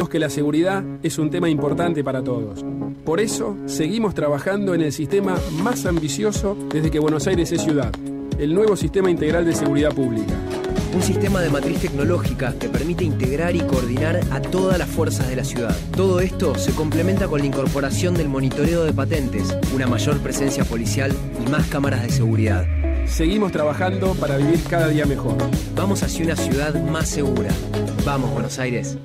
que la seguridad es un tema importante para todos. Por eso, seguimos trabajando en el sistema más ambicioso desde que Buenos Aires es ciudad, el nuevo Sistema Integral de Seguridad Pública. Un sistema de matriz tecnológica que permite integrar y coordinar a todas las fuerzas de la ciudad. Todo esto se complementa con la incorporación del monitoreo de patentes, una mayor presencia policial y más cámaras de seguridad. Seguimos trabajando para vivir cada día mejor. Vamos hacia una ciudad más segura. Vamos, Buenos Aires.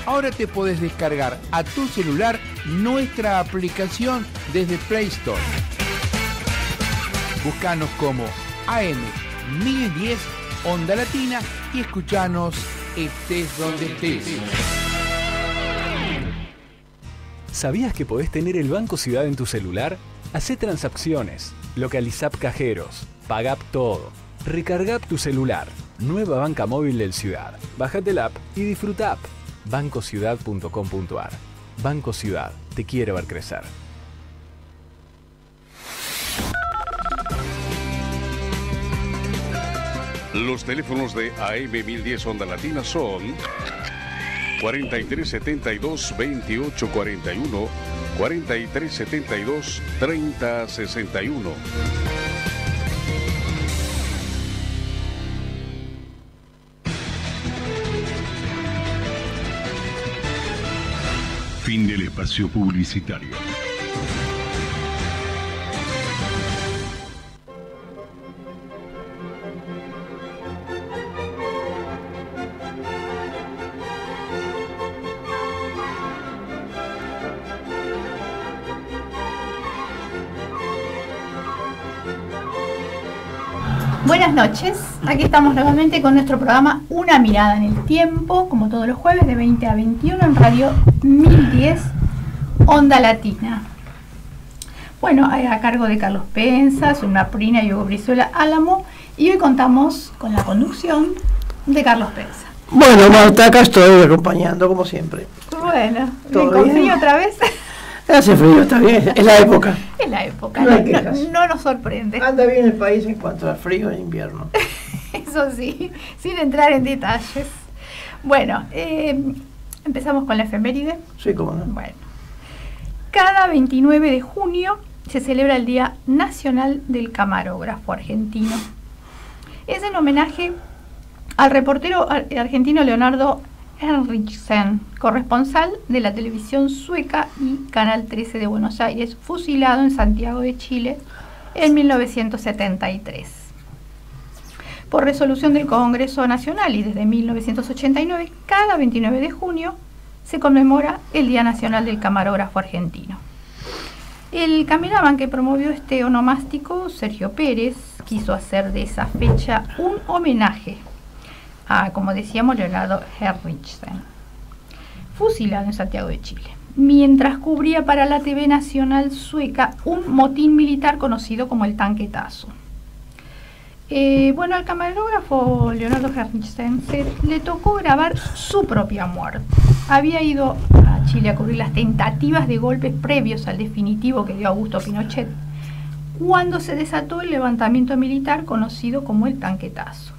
Ahora te podés descargar a tu celular nuestra aplicación desde Play Store. Búscanos como AM1010 Onda Latina y escuchanos estés donde estés. ¿Sabías que podés tener el Banco Ciudad en tu celular? Hacé transacciones, localizá cajeros, pagá todo, recargá tu celular. Nueva banca móvil del Ciudad. Bájate la app y disfruta. bancociudad.com.ar. Banco Ciudad, te quiere ver crecer. Los teléfonos de AM1010 Onda Latina son 4372-2841, 4372-3061. Fin del espacio publicitario. Buenas noches, aquí estamos nuevamente con nuestro programa Una Mirada en el Tiempo, como todos los jueves de 20 a 21 en Radio 1010 Onda Latina. Bueno, a cargo de Carlos Penza, Zulma Prina y Hugo Brizuela Álamo, y hoy contamos con la conducción de Carlos Penza. Bueno, Marta, acá estoy acompañando como siempre. Bueno, ¿con frío otra vez? Hace frío, está bien, es la época. Es la época, no nos sorprende. Anda bien el país en cuanto al frío en invierno. Eso sí, sin entrar en detalles. Bueno, empezamos con la efeméride. Sí, cómo no. Bueno, cada 29 de junio se celebra el Día Nacional del Camarógrafo Argentino. Es en homenaje al reportero argentino Leonardo Henriksen, corresponsal de la televisión sueca y Canal 13 de Buenos Aires, fusilado en Santiago de Chile en 1973. Por resolución del Congreso Nacional y desde 1989, cada 29 de junio se conmemora el Día Nacional del Camarógrafo Argentino. El cameraman que promovió este onomástico, Sergio Pérez, quiso hacer de esa fecha un homenaje a, como decíamos, Leonardo Henriksen, fusilado en Santiago de Chile, mientras cubría para la TV nacional sueca un motín militar conocido como el tanquetazo. Bueno, al camarógrafo Leonardo Henriksen le tocó grabar su propia muerte. Había ido a Chile a cubrir las tentativas de golpes previos al definitivo que dio Augusto Pinochet, cuando se desató el levantamiento militar conocido como el tanquetazo.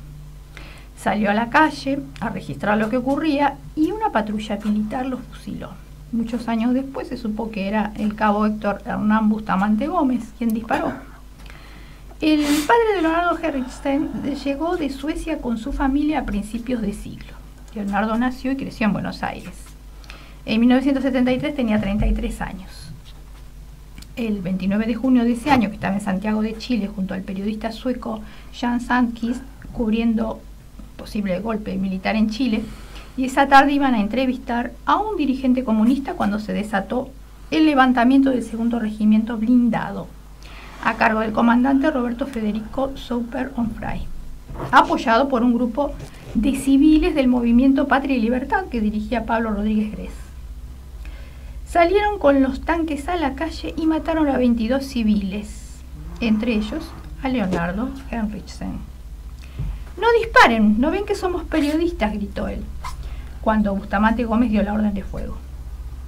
Salió a la calle a registrar lo que ocurría y una patrulla militar lo fusiló. Muchos años después se supo que era el cabo Héctor Hernán Bustamante Gómez quien disparó. El padre de Leonardo Henriksen llegó de Suecia con su familia a principios de siglo. Leonardo nació y creció en Buenos Aires. En 1973 tenía 33 años. El 29 de junio de ese año, que estaba en Santiago de Chile junto al periodista sueco Jan Sandqvist, cubriendo posible golpe militar en Chile, y esa tarde iban a entrevistar a un dirigente comunista cuando se desató el levantamiento del segundo regimiento blindado, a cargo del comandante Roberto Federico Sauper Onfray, apoyado por un grupo de civiles del movimiento Patria y Libertad que dirigía Pablo Rodríguez Grez. Salieron con los tanques a la calle y mataron a 22 civiles, entre ellos a Leonardo Henriksen. «No disparen, ¿no ven que somos periodistas?», gritó él, cuando Bustamante Gómez dio la orden de fuego.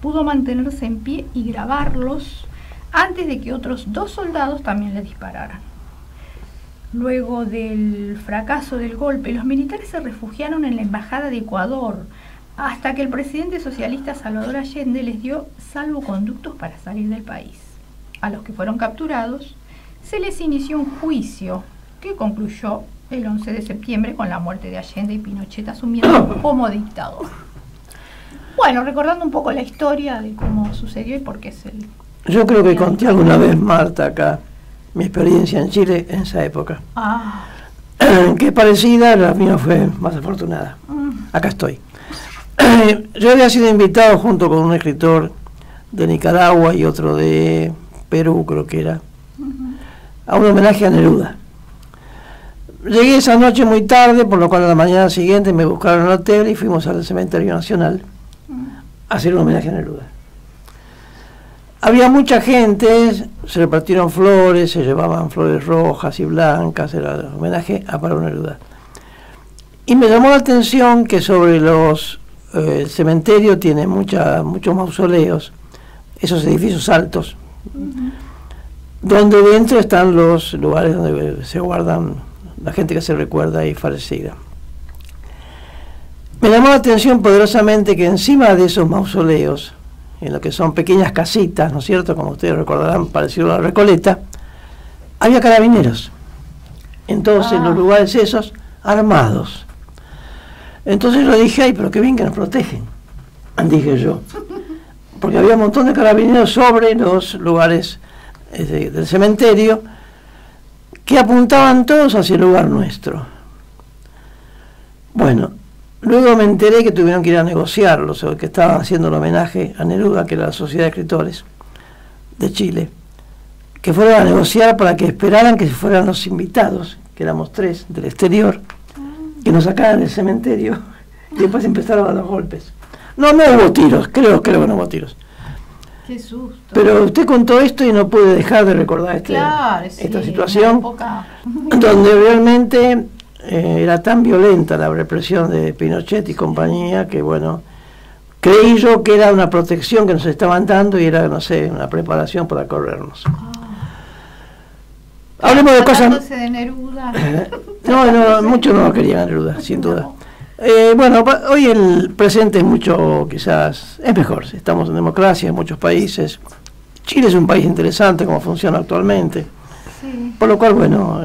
Pudo mantenerse en pie y grabarlos antes de que otros 2 soldados también le dispararan. Luego del fracaso del golpe, los militares se refugiaron en la embajada de Ecuador, hasta que el presidente socialista Salvador Allende les dio salvoconductos para salir del país. A los que fueron capturados, se les inició un juicio que concluyó el 11 de septiembre con la muerte de Allende y Pinochet asumiendo como dictador. Bueno, recordando un poco la historia de cómo sucedió y por qué es el... Yo creo que conté alguna vez, Marta, acá, mi experiencia en Chile en esa época. Que es parecida, la mía fue más afortunada. Acá estoy. Yo había sido invitado junto con un escritor de Nicaragua y otro de Perú, creo que era, a un homenaje a Neruda. Llegué esa noche muy tarde, por lo cual a la mañana siguiente me buscaron al hotel y fuimos al Cementerio Nacional a hacer un homenaje a Neruda. Había mucha gente, se repartieron flores, se llevaban flores rojas y blancas, era el homenaje a Pablo Neruda. Y me llamó la atención que sobre el cementerio tiene muchos mausoleos, esos edificios altos, donde dentro están los lugares donde se guardan la gente que se recuerda y fallecida. Me llamó la atención poderosamente que encima de esos mausoleos, en lo que son pequeñas casitas, ¿no es cierto?, como ustedes recordarán, parecido a la Recoleta, había carabineros, entonces los lugares esos, armados. Entonces yo dije, ay, pero qué bien que nos protegen, dije yo, porque había un montón de carabineros sobre los lugares del cementerio que apuntaban todos hacia el lugar nuestro. Bueno, luego me enteré que tuvieron que ir a negociarlos, o que estaban haciendo el homenaje a Neruda, que era la Sociedad de Escritores de Chile, que fueron a negociar para que esperaran que fueran los invitados, que éramos 3 del exterior, que nos sacaran del cementerio, y después empezaron a los golpes. No hubo tiros, creo que no hubo tiros. Qué susto. Pero usted contó esto y no pude dejar de recordar esta situación, donde realmente era tan violenta la represión de Pinochet y compañía, que bueno, creí yo que era una protección que nos estaban dando y era, no sé, una preparación para corrernos. Hablemos de cosas... de Neruda. No, muchos no querían a Neruda, sin duda. Bueno, hoy el presente es mucho, quizás, es mejor. Estamos en democracia en muchos países. Chile es un país interesante como funciona actualmente. Sí. Por lo cual, bueno,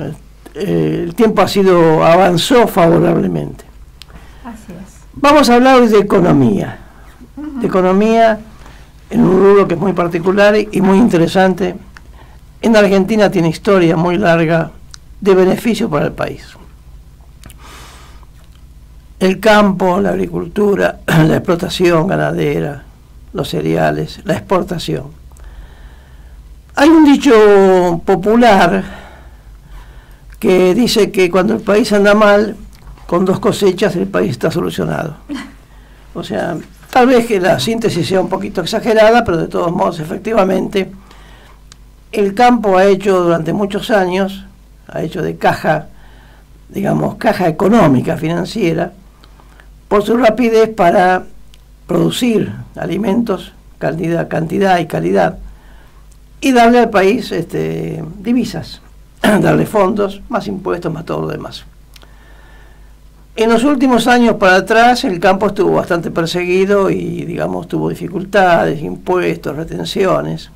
el tiempo avanzó favorablemente. Así es. Vamos a hablar hoy de economía. De economía en un rubro que es muy particular y muy interesante. En Argentina tiene historia muy larga de beneficio para el país. El campo, la agricultura, la explotación ganadera, los cereales, la exportación. Hay un dicho popular que dice que cuando el país anda mal, con 2 cosechas el país está solucionado. O sea, tal vez que la síntesis sea un poquito exagerada, pero de todos modos, efectivamente, el campo ha hecho durante muchos años, ha hecho de caja, digamos, caja económica, financiera, por su rapidez para producir alimentos, cantidad y calidad, y darle al país divisas, darle fondos, más impuestos, más todo lo demás. En los últimos años para atrás el campo estuvo bastante perseguido y, digamos, tuvo dificultades, impuestos, retenciones.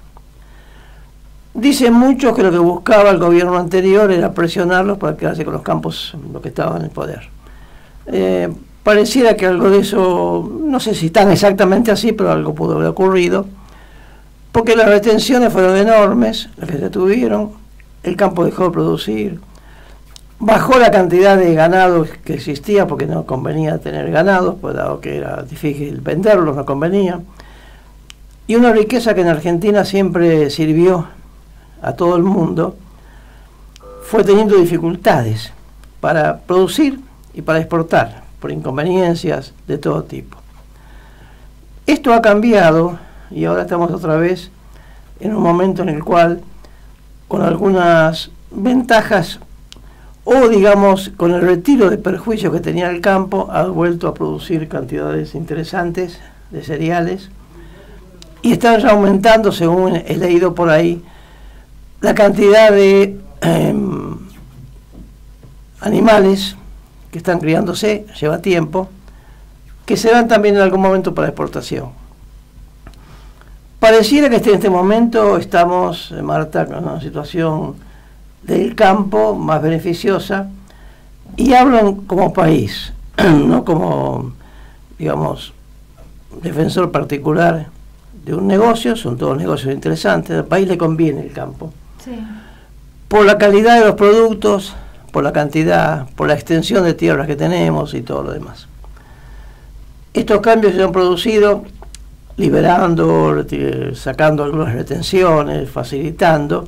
Dicen muchos que lo que buscaba el gobierno anterior era presionarlos para quedarse con los campos, los que estaban en el poder. Pareciera que algo de eso, no sé si tan exactamente así, pero algo pudo haber ocurrido, porque las retenciones fueron enormes, las que se tuvieron, el campo dejó de producir, bajó la cantidad de ganado que existía, porque no convenía tener ganado, pues dado que era difícil venderlos, no convenía, y una riqueza que en Argentina siempre sirvió a todo el mundo, fue teniendo dificultades para producir y para exportar, por inconveniencias de todo tipo. Esto ha cambiado y ahora estamos otra vez en un momento en el cual, con algunas ventajas o, digamos, con el retiro de perjuicios que tenía el campo, ha vuelto a producir cantidades interesantes de cereales y están ya aumentando, según he leído por ahí, la cantidad de animales que están criándose, lleva tiempo, que serán también en algún momento para exportación. Pareciera que en este momento estamos, Marta, en una situación del campo más beneficiosa, y hablo como país, no como, digamos, defensor particular de un negocio. Son todos negocios interesantes, al país le conviene el campo. Sí. Por la calidad de los productos, por la cantidad, por la extensión de tierras que tenemos y todo lo demás. Estos cambios se han producido liberando, sacando algunas retenciones, facilitando.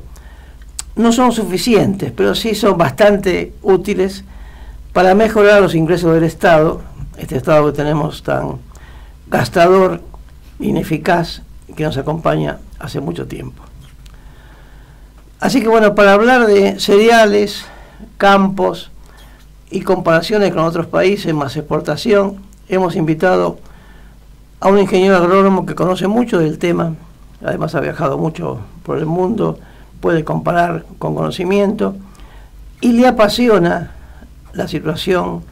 No son suficientes, pero sí son bastante útiles para mejorar los ingresos del Estado, este Estado que tenemos tan gastador, ineficaz, que nos acompaña hace mucho tiempo. Así que bueno, para hablar de cereales, campos y comparaciones con otros países, más exportación, hemos invitado a un ingeniero agrónomo que conoce mucho del tema, además ha viajado mucho por el mundo, puede comparar con conocimiento y le apasiona la situación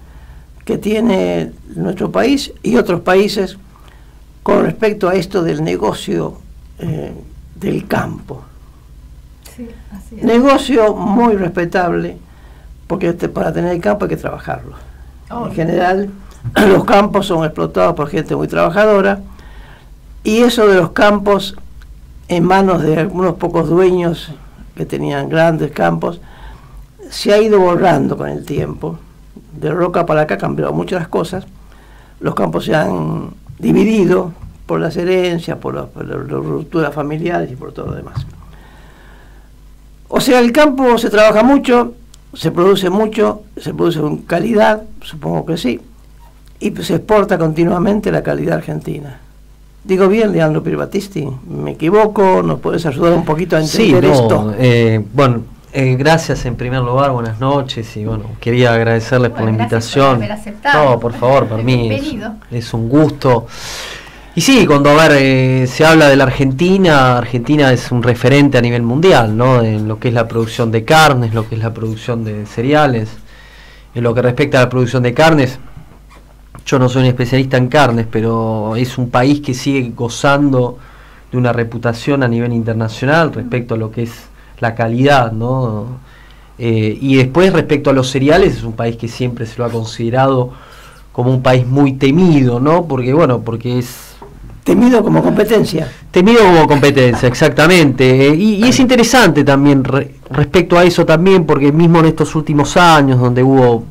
que tiene nuestro país y otros países con respecto a esto del negocio del campo. Sí, así es. Negocio muy respetable, porque para tener el campo hay que trabajarlo. En general, los campos son explotados por gente muy trabajadora, y eso de los campos en manos de algunos pocos dueños que tenían grandes campos se ha ido borrando con el tiempo. De Roca para acá han cambiado muchas cosas. Los campos se han dividido por las herencias, por las rupturas familiares y por todo lo demás. O sea, el campo se trabaja mucho, se produce con calidad, supongo que sí, y se exporta continuamente la calidad argentina. ¿Digo bien, Leandro Pirbattisti? ¿Me equivoco? ¿Nos puedes ayudar un poquito a entender esto? Bueno, gracias en primer lugar, buenas noches, y bueno, quería agradecerles por la invitación. Por haber aceptado. No, por favor, para mí es un gusto. Y sí, cuando se habla de la Argentina, Argentina es un referente a nivel mundial, ¿no? En lo que es la producción de carnes, lo que es la producción de cereales. En lo que respecta a la producción de carnes, yo no soy un especialista en carnes, pero es un país que sigue gozando de una reputación a nivel internacional respecto a lo que es la calidad, ¿no? Y después, respecto a los cereales, es un país que siempre se lo ha considerado como un país muy temido, ¿no? Porque es temido como competencia. Temido como competencia, exactamente. Y es interesante también respecto a eso también, porque mismo en estos últimos años, donde hubo,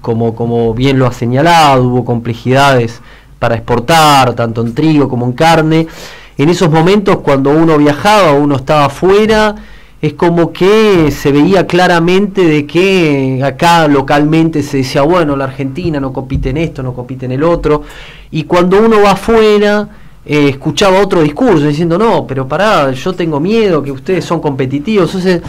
como bien lo ha señalado, hubo complejidades para exportar, tanto en trigo como en carne, en esos momentos cuando uno viajaba, uno estaba afuera, es como que se veía claramente de que acá localmente se decía, bueno, la Argentina no compite en esto, no compite en el otro, y cuando uno va afuera escuchaba otro discurso diciendo, no, pero pará, yo tengo miedo, que ustedes son competitivos. Entonces,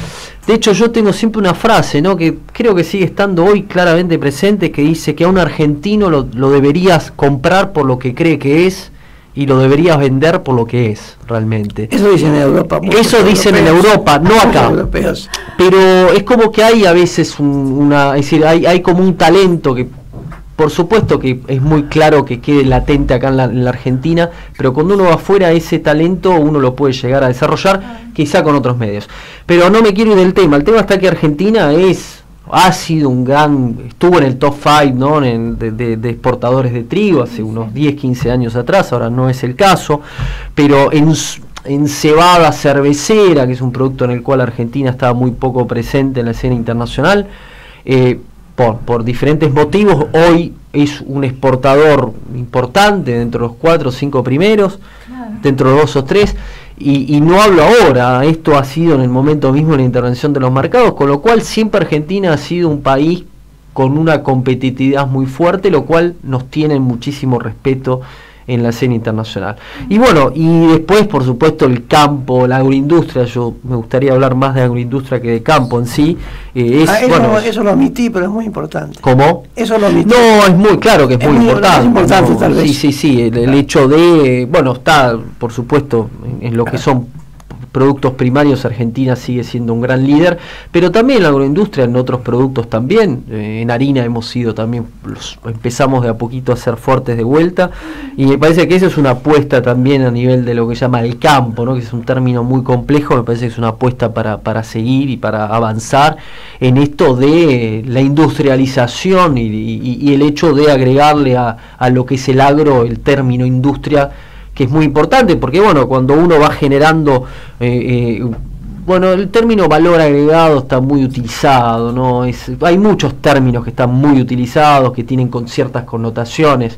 de hecho, yo tengo siempre una frase, ¿no?, que creo que sigue estando hoy claramente presente, que dice que a un argentino lo deberías comprar por lo que cree que es y lo deberías vender por lo que es realmente. Eso dicen en Europa. Eso dicen en Europa, no acá. Pero es como que hay a veces es decir, hay como un talento que, por supuesto que es muy claro que quede latente acá en la Argentina, pero cuando uno va afuera, ese talento uno lo puede llegar a desarrollar, quizá con otros medios. Pero no me quiero ir del tema. El tema está que Argentina ha sido estuvo en el top 5, ¿no?, de exportadores de trigo hace unos 10, 15 años atrás, ahora no es el caso, pero en cebada cervecera, que es un producto en el cual Argentina estaba muy poco presente en la escena internacional, por diferentes motivos, hoy es un exportador importante dentro de los 4 o 5 primeros, claro, dentro de 2 o 3, y no hablo ahora, esto ha sido en el momento mismo de la intervención de los mercados, con lo cual siempre Argentina ha sido un país con una competitividad muy fuerte, lo cual nos tiene muchísimo respeto en la escena internacional. Y bueno, y después, por supuesto, el campo, la agroindustria. Yo me gustaría hablar más de agroindustria que de campo en sí. Eso lo omití, pero es muy importante. ¿Cómo? Eso lo omití. No, es muy claro que es muy importante. Es importante, tal vez. Sí, el hecho de, está, por supuesto, en lo que son productos primarios Argentina sigue siendo un gran líder, pero también la agroindustria en otros productos también, en harina hemos sido también, empezamos de a poquito a ser fuertes de vuelta, y me parece que esa es una apuesta también a nivel de lo que se llama el campo, ¿no? Que es un término muy complejo, me parece que es una apuesta para seguir y para avanzar en esto de la industrialización y el hecho de agregarle a lo que es el agro el término industria, que es muy importante, porque bueno, cuando uno va generando, bueno, el término valor agregado está muy utilizado, ¿no? Hay muchos términos que están muy utilizados, que tienen con ciertas connotaciones.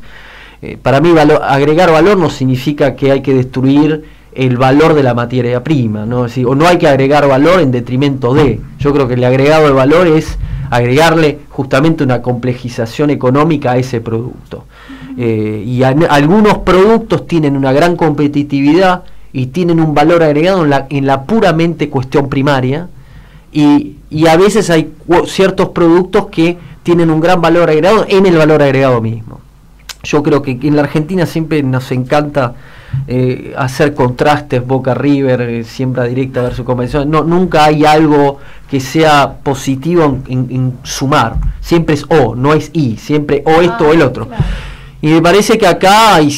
Para mí agregar valor no significa que hay que destruir el valor de la materia prima, ¿no? Es decir, o no hay que agregar valor en detrimento de. Yo creo que el agregado de valor es agregarle justamente una complejización económica a ese producto. Algunos productos tienen una gran competitividad y tienen un valor agregado en la puramente cuestión primaria, y a veces hay ciertos productos que tienen un gran valor agregado en el valor agregado mismo. Yo creo que en la Argentina siempre nos encanta hacer contrastes, Boca River, siembra directa versus convencional. Nunca hay algo que sea positivo en sumar, siempre es o, no es y, siempre o esto o el otro. Claro. Y me parece que acá hay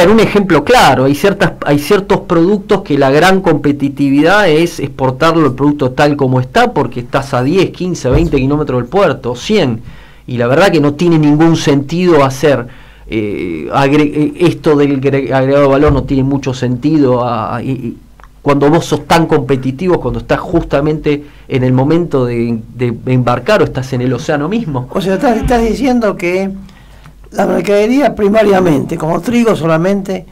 un ejemplo claro, hay ciertos productos que la gran competitividad es exportarlo el producto tal como está, porque estás a 10, 15, 20 kilómetros del puerto, 100, y la verdad que no tiene ningún sentido hacer esto del agregado de valor, no tiene mucho sentido cuando vos sos tan competitivo, cuando estás justamente en el momento de embarcar o estás en el océano mismo. O sea, estás diciendo que la mercadería primariamente, como trigo solamente,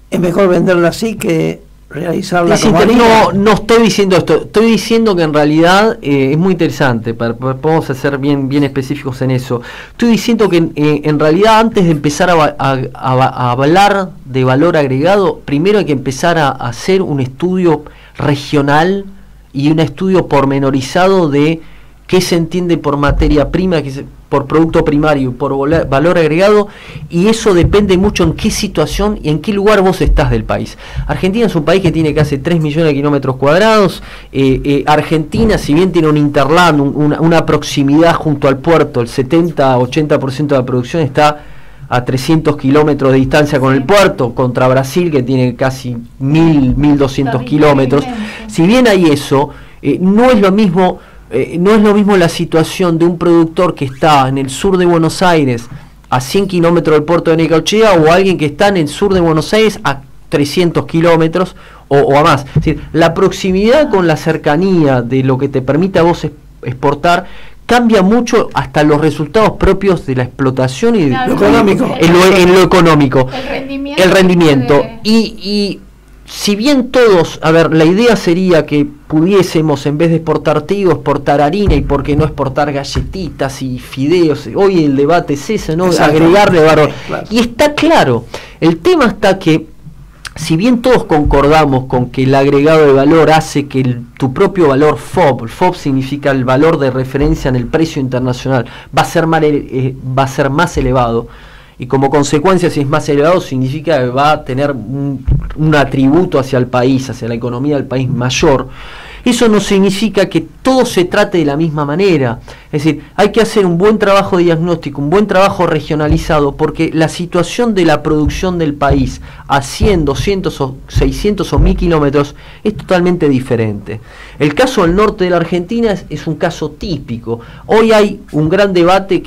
es mejor venderla así que realizarla como harina. No estoy diciendo esto, estoy diciendo que en realidad es muy interesante, podemos ser bien específicos en eso. Estoy diciendo que en realidad antes de empezar a hablar de valor agregado, primero hay que empezar a hacer un estudio regional y un estudio pormenorizado de qué se entiende por materia prima, por producto primario, por valor agregado, y eso depende mucho en qué situación y en qué lugar vos estás del país. Argentina es un país que tiene casi 3 millones de kilómetros cuadrados. Argentina, si bien tiene un interland, una proximidad junto al puerto, el 70-80% de la producción está a 300 kilómetros de distancia con el puerto, contra Brasil, que tiene casi 1.200 kilómetros. Si bien hay eso, no es lo mismo la situación de un productor que está en el sur de Buenos Aires a 100 kilómetros del puerto de Necochea, o alguien que está en el sur de Buenos Aires a 300 kilómetros o a más. Es decir, la proximidad con la cercanía de lo que te permite a vos exportar cambia mucho hasta los resultados propios de la explotación y lo económico. En lo económico. El rendimiento. De... Y si bien todos, la idea sería que pudiésemos, en vez de exportar trigo, exportar harina, y por qué no exportar galletitas y fideos, hoy el debate es ese, ¿no? Agregarle valor. Claro. Y está claro, el tema está que, si bien todos concordamos con que el agregado de valor hace que tu propio valor FOB, el FOB significa el valor de referencia en el precio internacional, va a ser más elevado, y como consecuencia, si es más elevado, significa que va a tener un atributo hacia el país, hacia la economía del país mayor. Eso no significa que todo se trate de la misma manera. Es decir, hay que hacer un buen trabajo de diagnóstico, un buen trabajo regionalizado, porque la situación de la producción del país a 100, 200, 600 o 1000 kilómetros es totalmente diferente. El caso del norte de la Argentina es un caso típico. Hoy hay un gran debate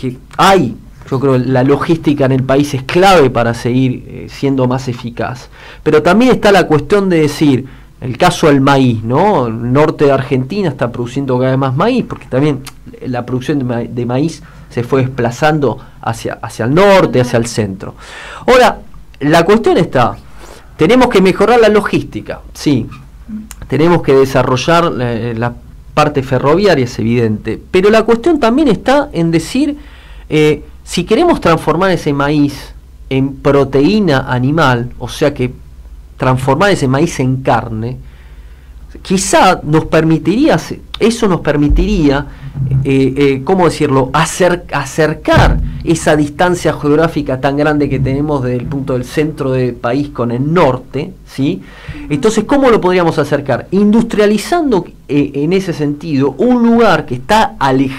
yo creo que la logística en el país es clave para seguir siendo más eficaz. Pero también está la cuestión de decir, el caso del maíz, ¿no? El norte de Argentina está produciendo cada vez más maíz, porque también la producción de maíz se fue desplazando hacia el norte, hacia el centro. Ahora, la cuestión está, tenemos que mejorar la logística, sí. Tenemos que desarrollar la parte ferroviaria, es evidente. Pero la cuestión también está en decir... si queremos transformar ese maíz en proteína animal, o sea que transformar ese maíz en carne, quizá nos permitiría, eso nos permitiría, ¿cómo decirlo?, acercar esa distancia geográfica tan grande que tenemos desde el punto del centro del país con el norte, ¿sí? Entonces, ¿cómo lo podríamos acercar? Industrializando en ese sentido un lugar que está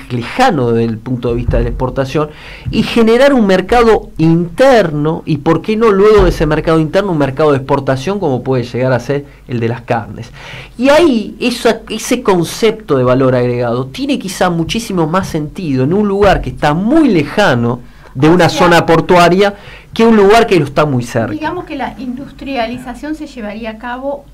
lejano desde el punto de vista de la exportación y generar un mercado interno, y por qué no luego de ese mercado interno un mercado de exportación como puede llegar a ser el de las carnes. Y ahí ese concepto de valor agregado tiene quizá muchísimo más sentido en un lugar que está muy lejano de una zona portuaria que un lugar que lo está muy cerca. Digamos que la industrialización se llevaría a cabo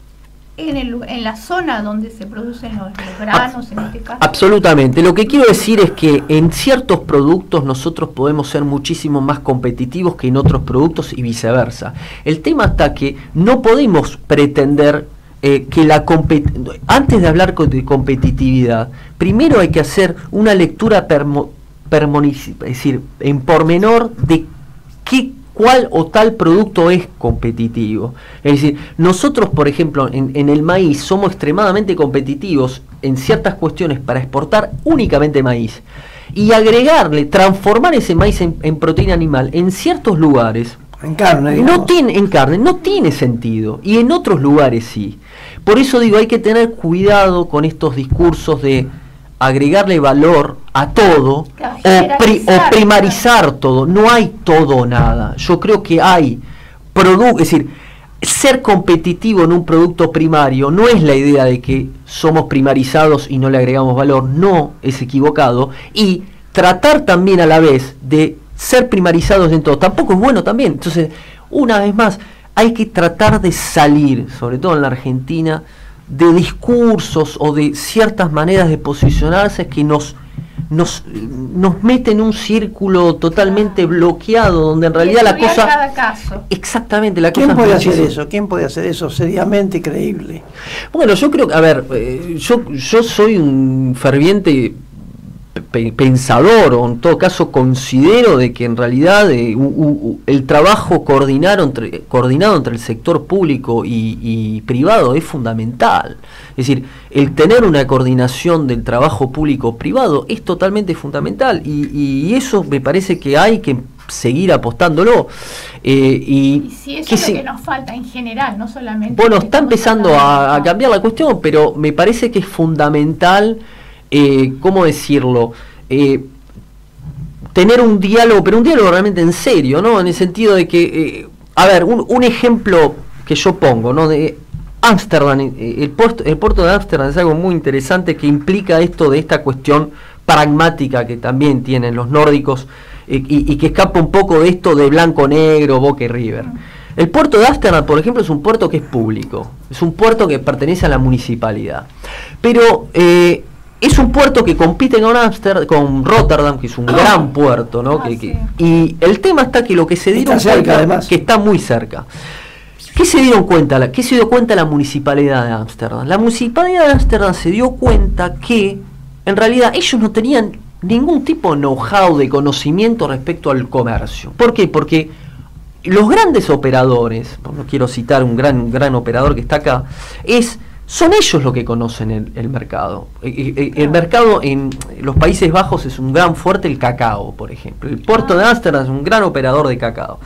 en la zona donde se producen los granos, en este caso. Absolutamente. Lo que quiero decir es que en ciertos productos nosotros podemos ser muchísimo más competitivos que en otros productos y viceversa. El tema está que no podemos pretender que antes de hablar de competitividad, primero hay que hacer una lectura es decir, en pormenor de cuál o tal producto es competitivo. Es decir, nosotros, por ejemplo, en el maíz somos extremadamente competitivos en ciertas cuestiones para exportar únicamente maíz y transformar ese maíz en proteína animal en ciertos lugares. En carne, no tiene sentido, y en otros lugares sí. Por eso digo, hay que tener cuidado con estos discursos de agregarle valor a todo, o primarizar todo. No hay todo o nada. Yo creo que hay es decir, ser competitivo en un producto primario no es la idea de que somos primarizados y no le agregamos valor, no, es equivocado, y tratar también a la vez de ser primarizados en todo tampoco es bueno también. Entonces, una vez más, hay que tratar de salir, sobre todo en la Argentina, de discursos o de ciertas maneras de posicionarse que nos meten en un círculo totalmente bloqueado, donde en realidad la cosa... Cada caso. Exactamente, la ¿Quién cosa... puede hacer eso? ¿Quién puede hacer eso seriamente creíble? Bueno, yo creo que, a ver, yo soy un ferviente pensador, o en todo caso considero de que en realidad el trabajo coordinado entre el sector público y privado es fundamental. Es decir, el tener una coordinación del trabajo público-privado es totalmente fundamental, y eso me parece que hay que seguir apostándolo. Y si eso es lo que nos falta en general, no solamente... Bueno, está empezando a cambiar la cuestión, pero me parece que es fundamental... ¿cómo decirlo? Tener un diálogo, pero un diálogo realmente en serio, ¿no? En el sentido de que, a ver, un ejemplo que yo pongo, ¿no? De Ámsterdam, el puerto de Ámsterdam es algo muy interesante que implica esto de esta cuestión pragmática que también tienen los nórdicos y que escapa un poco de esto de blanco-negro, Boca y River. El puerto de Ámsterdam, por ejemplo, es un puerto que es público, es un puerto que pertenece a la municipalidad, pero es un puerto que compite con Rotterdam, que es un gran puerto, ¿no? Y el tema está que lo que se dieron cuenta, que está muy cerca. ¿Qué se dio cuenta la municipalidad de Ámsterdam? La municipalidad de Ámsterdam se dio cuenta que en realidad ellos no tenían ningún tipo de know-how, de conocimiento respecto al comercio. ¿Por qué? Porque los grandes operadores, no quiero citar un gran operador que está acá, son ellos los que conocen el mercado. El mercado en los Países Bajos es un gran fuerte, el cacao, por ejemplo. El puerto de Ámsterdam es un gran operador de cacao.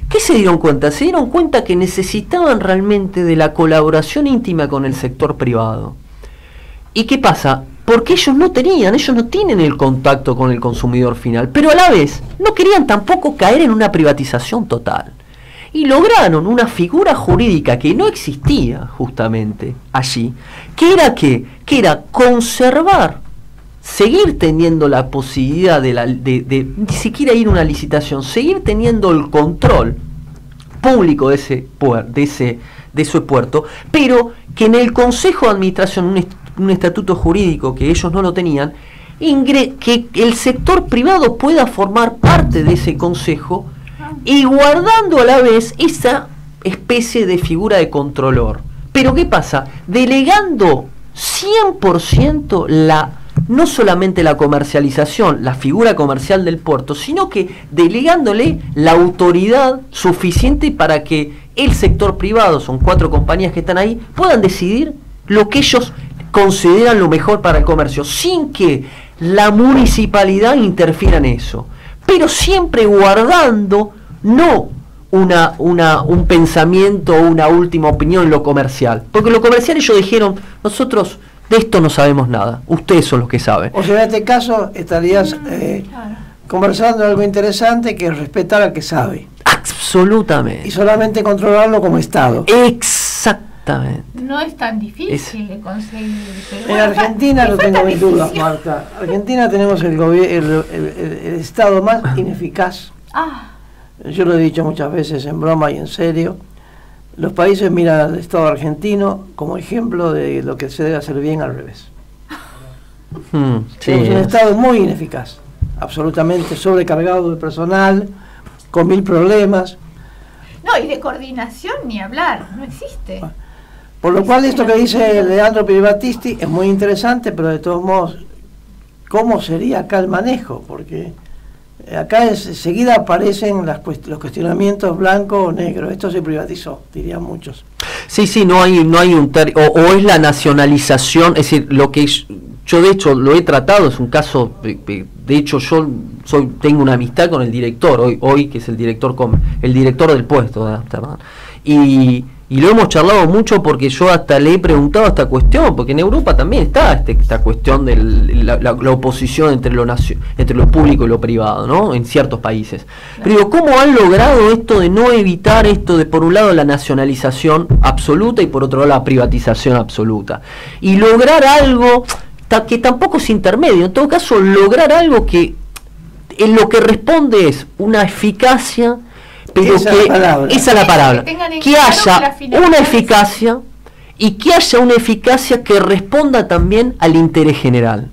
¿Qué se dieron cuenta? Se dieron cuenta que necesitaban realmente de la colaboración íntima con el sector privado. ¿Y qué pasa? Porque ellos no tienen el contacto con el consumidor final, pero a la vez no querían tampoco caer en una privatización total. Y lograron una figura jurídica que no existía justamente allí, que era conservar, seguir teniendo la posibilidad de ni siquiera ir a una licitación, seguir teniendo el control público de ese puerto, pero que en el Consejo de Administración, un estatuto jurídico que ellos no lo tenían, que el sector privado pueda formar parte de ese consejo, y guardando a la vez esa especie de figura de controlor. Pero ¿qué pasa? Delegando 100% no solamente la comercialización, la figura comercial del puerto, sino que delegándole la autoridad suficiente para que el sector privado, son 4 compañías que están ahí, puedan decidir lo que ellos consideran lo mejor para el comercio, sin que la municipalidad interfiera en eso, pero siempre guardando no un pensamiento o una última opinión en lo comercial, porque lo comercial ellos dijeron, nosotros de esto no sabemos nada, ustedes son los que saben. O sea, en este caso estarías conversando algo interesante, que es respetar al que sabe. Absolutamente. Y solamente controlarlo como Estado. Exactamente. No es tan difícil de conseguir. Pero en Argentina no tengo mis dudas, Marta. Argentina tenemos el Estado más ineficaz. Yo lo he dicho muchas veces en broma y en serio. Los países miran al Estado argentino como ejemplo de lo que se debe hacer bien al revés. Tenemos un Estado muy ineficaz, absolutamente sobrecargado de personal, con 1000 problemas. No, y de coordinación ni hablar, no existe. Por lo cual esto que dice Leandro Piribattisti es muy interesante, pero de todos modos, ¿cómo sería acá el manejo? Porque acá enseguida aparecen los cuestionamientos blanco o negro. Esto se privatizó, dirían muchos. Sí, no hay un o es la nacionalización, es decir, lo que yo de hecho lo he tratado, es un caso, de hecho yo tengo una amistad con el director, hoy que es el director del puesto de Amsterdam, y lo hemos charlado mucho porque yo hasta le he preguntado esta cuestión, porque en Europa también está esta cuestión de la oposición entre lo público y lo privado, ¿no? En ciertos países. Pero digo, ¿cómo han logrado esto de no evitar esto de, por un lado, la nacionalización absoluta y por otro lado la privatización absoluta? Y lograr algo que tampoco es intermedio, en todo caso lograr algo que en lo que responde es una eficacia, pero esa es la palabra, que haya una eficacia y que haya una eficacia que responda también al interés general.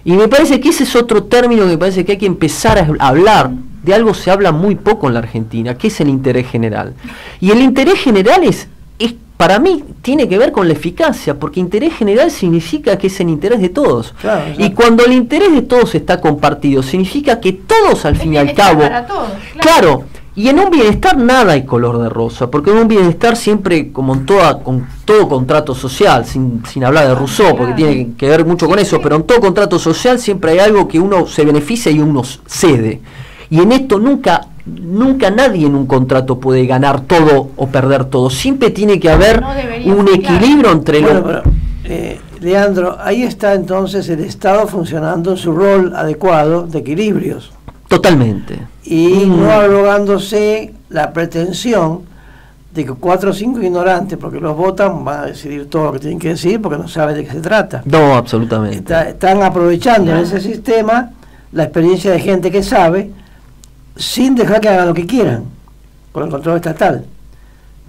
Y me parece que ese es otro término que me parece que hay que empezar a hablar. De algo se habla muy poco en la Argentina, que es el interés general. Y el interés general es para mí tiene que ver con la eficacia, porque interés general significa que es el interés de todos. Claro, y cuando el interés de todos está compartido, significa que todos al fin y al cabo, claro, y en un bienestar nada hay color de rosa, porque en un bienestar siempre, como en con todo contrato social, sin hablar de Rousseau, porque tiene que ver mucho con eso, pero en todo contrato social siempre hay algo que uno se beneficia y uno cede. Y en esto nunca nadie en un contrato puede ganar todo o perder todo. Siempre tiene que haber un equilibrio entre Leandro, ahí está entonces el Estado funcionando en su rol adecuado de equilibrios. Totalmente. Y no arrogándose la pretensión de que 4 o 5 ignorantes, porque los votan, van a decidir todo lo que tienen que decir porque no saben de qué se trata. No, absolutamente. Están aprovechando en ese sistema la experiencia de gente que sabe, sin dejar que hagan lo que quieran, con el control estatal.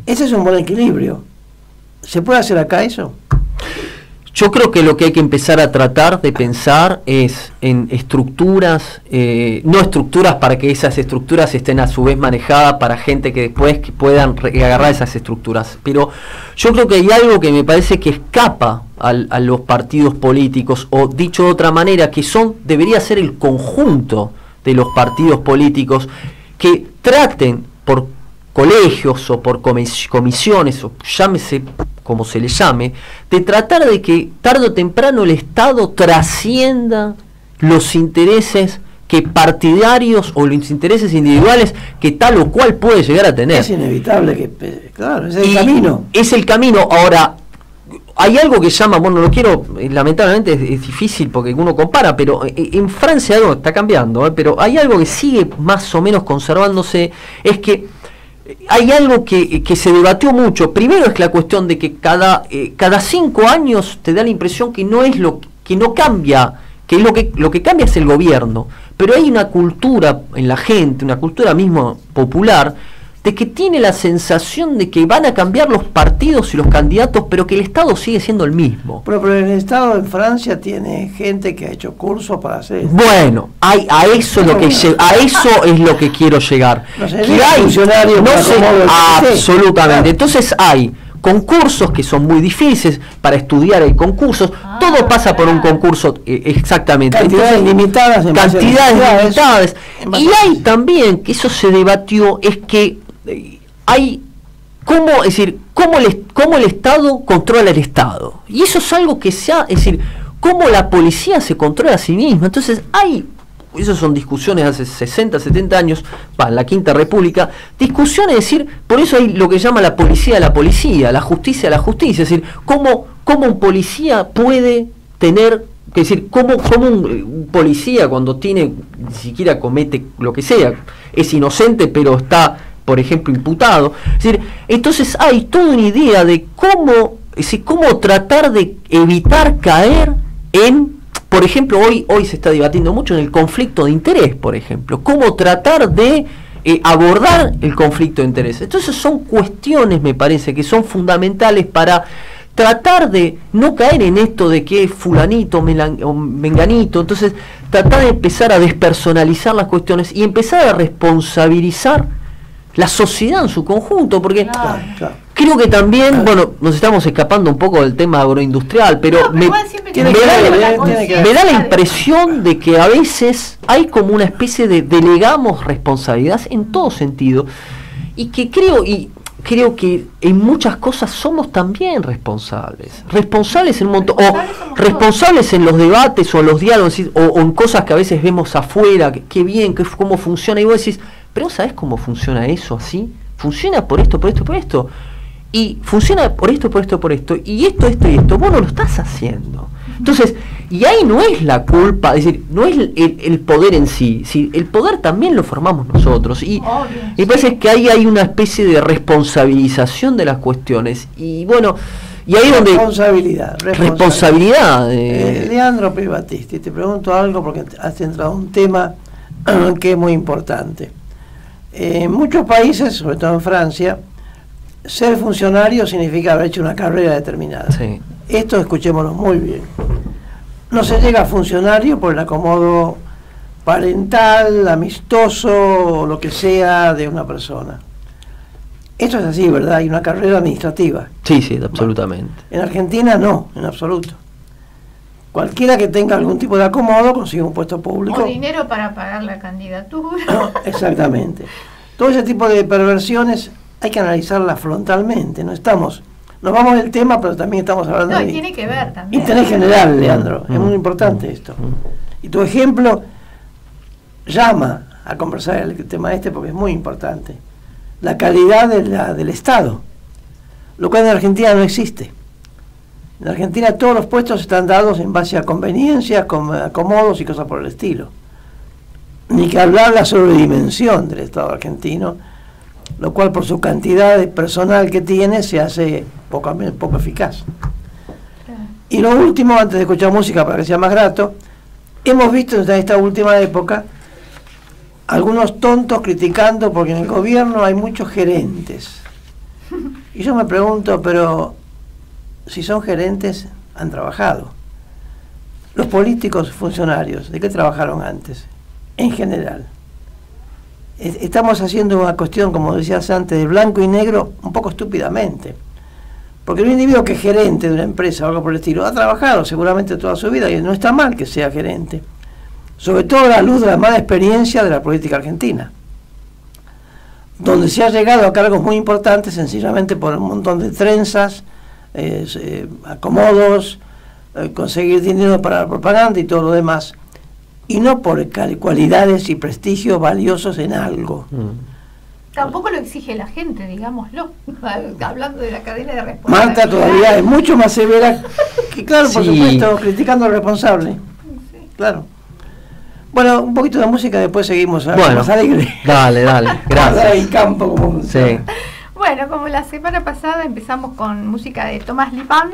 Ese es un buen equilibrio. ¿Se puede hacer acá eso? Yo creo que lo que hay que empezar a tratar de pensar es en estructuras, no estructuras para que esas estructuras estén a su vez manejadas para gente que después puedan agarrar esas estructuras. Pero yo creo que hay algo que me parece que escapa a los partidos políticos, o dicho de otra manera, que debería ser el conjunto de los partidos políticos, que traten por colegios o por comisiones, o llámese como se le llame, de tratar de que tarde o temprano el Estado trascienda los intereses partidarios o los intereses individuales que tal o cual puede llegar a tener. Es inevitable que, claro, es el camino. Es el camino. Ahora, hay algo que llama, bueno, no quiero, lamentablemente es difícil porque uno compara, pero en Francia algo está cambiando, pero hay algo que sigue más o menos conservándose, es que hay algo que se debatió mucho. Primero es la cuestión de que cada 5 años te da la impresión que no es lo que no cambia, que lo que cambia es el gobierno, pero hay una cultura en la gente, una cultura mismo popular, de que tiene la sensación de que van a cambiar los partidos y los candidatos, pero que el Estado sigue siendo el mismo. Pero el Estado en Francia tiene gente que ha hecho cursos para hacer esto. Bueno, a eso es lo que quiero llegar. No sé, que hay funcionarios, absolutamente. Entonces hay concursos que son muy difíciles para estudiar, hay concursos, todo pasa por un concurso, exactamente. Cantidades limitadas. Y hay también, que eso se debatió, es que hay cómo el Estado controla el Estado. Y eso es algo que es decir, cómo la policía se controla a sí misma. Entonces esas son discusiones hace 60, 70 años, en la Quinta República, discusiones, es decir, por eso hay lo que llama la policía de la policía, la justicia de la justicia, es decir, cómo un policía puede tener, es decir, cómo un policía cuando ni siquiera comete lo que sea, es inocente pero está, por ejemplo, imputado, es decir, entonces hay toda una idea de cómo tratar de evitar caer en, por ejemplo, hoy se está debatiendo mucho en el conflicto de interés, por ejemplo, cómo tratar de abordar el conflicto de interés. Entonces son cuestiones, me parece, que son fundamentales para tratar de no caer en esto de que es fulanito o menganito. Entonces tratar de empezar a despersonalizar las cuestiones y empezar a responsabilizar la sociedad en su conjunto, porque creo que también, nos estamos escapando un poco del tema agroindustrial, pero me da la impresión de que a veces hay como una especie de delegamos responsabilidad en todo sentido, y que creo que en muchas cosas somos también responsables en un montón, o responsables en los debates o en los diálogos, o en cosas que a veces vemos afuera, qué bien, cómo funciona, y vos decís, pero ¿sabés cómo funciona eso así? Funciona por esto, y funciona por esto, y esto, vos no lo estás haciendo. Entonces, y ahí no es la culpa, es decir, no es el poder en sí, el poder también lo formamos nosotros, y me parece que ahí hay una especie de responsabilización de las cuestiones, y bueno, y ahí responsabilidad. Leandro P. Battisti, te pregunto algo porque has entrado en un tema que es muy importante. En muchos países, sobre todo en Francia, ser funcionario significa haber hecho una carrera determinada. Sí. Esto escuchémoslo muy bien. No se llega a funcionario por el acomodo parental, amistoso, o lo que sea de una persona. Esto es así, ¿verdad? Hay una carrera administrativa. Sí, absolutamente. En Argentina no, en absoluto. Cualquiera que tenga algún tipo de acomodo consigue un puesto público. O dinero para pagar la candidatura. No, exactamente. Todo ese tipo de perversiones hay que analizarlas frontalmente. Nos vamos del tema, pero también estamos hablando de tiene que ver también. interés general, Leandro. Es muy importante esto. Y tu ejemplo llama a conversar el tema porque es muy importante. La calidad del Estado, lo cual en Argentina no existe. En Argentina todos los puestos están dados en base a conveniencias, acomodos y cosas por el estilo. Ni que hablar la sobredimensión del Estado argentino, lo cual por su cantidad de personal que tiene se hace poco eficaz. Y lo último, antes de escuchar música para que sea más grato, hemos visto en esta última época algunos tontos criticando porque en el gobierno hay muchos gerentes. Y yo me pregunto, pero si son gerentes, han trabajado. Los políticos funcionarios, ¿de qué trabajaron antes? En general. Estamos haciendo una cuestión, como decías antes, de blanco y negro, un poco estúpidamente. Porque un individuo que es gerente de una empresa o algo por el estilo, ha trabajado seguramente toda su vida y no está mal que sea gerente. Sobre todo a la luz de la mala experiencia de la política argentina, donde se ha llegado a cargos muy importantes sencillamente por un montón de trenzas, acomodos, conseguir dinero para la propaganda y todo lo demás, y no por cualidades y prestigios valiosos en algo. Tampoco lo exige la gente, digámoslo, hablando de la cadena de responsabilidad. Marta todavía es mucho más severa que, claro, por supuesto, criticando al responsable. Sí. Claro. Bueno, un poquito de música, después seguimos más alegre. Dale, gracias. El campo como sí. Bueno, como la semana pasada empezamos con música de Tomás Lipán,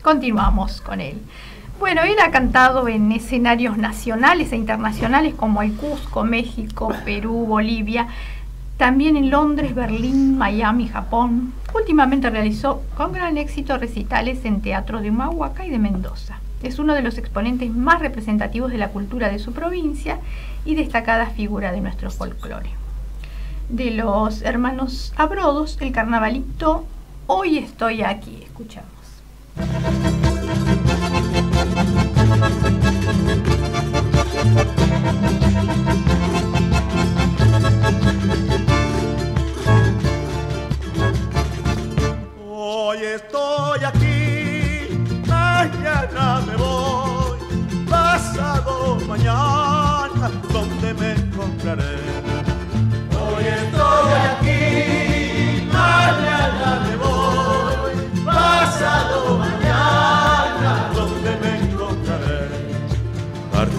continuamos con él. Bueno, él ha cantado en escenarios nacionales e internacionales como el Cusco, México, Perú, Bolivia, también en Londres, Berlín, Miami, Japón. Últimamente realizó con gran éxito recitales en teatros de Humahuaca y de Mendoza. Es uno de los exponentes más representativos de la cultura de su provincia y destacada figura de nuestro folclore. De los hermanos Abrodos, el carnavalito Hoy Estoy Aquí. Escuchamos.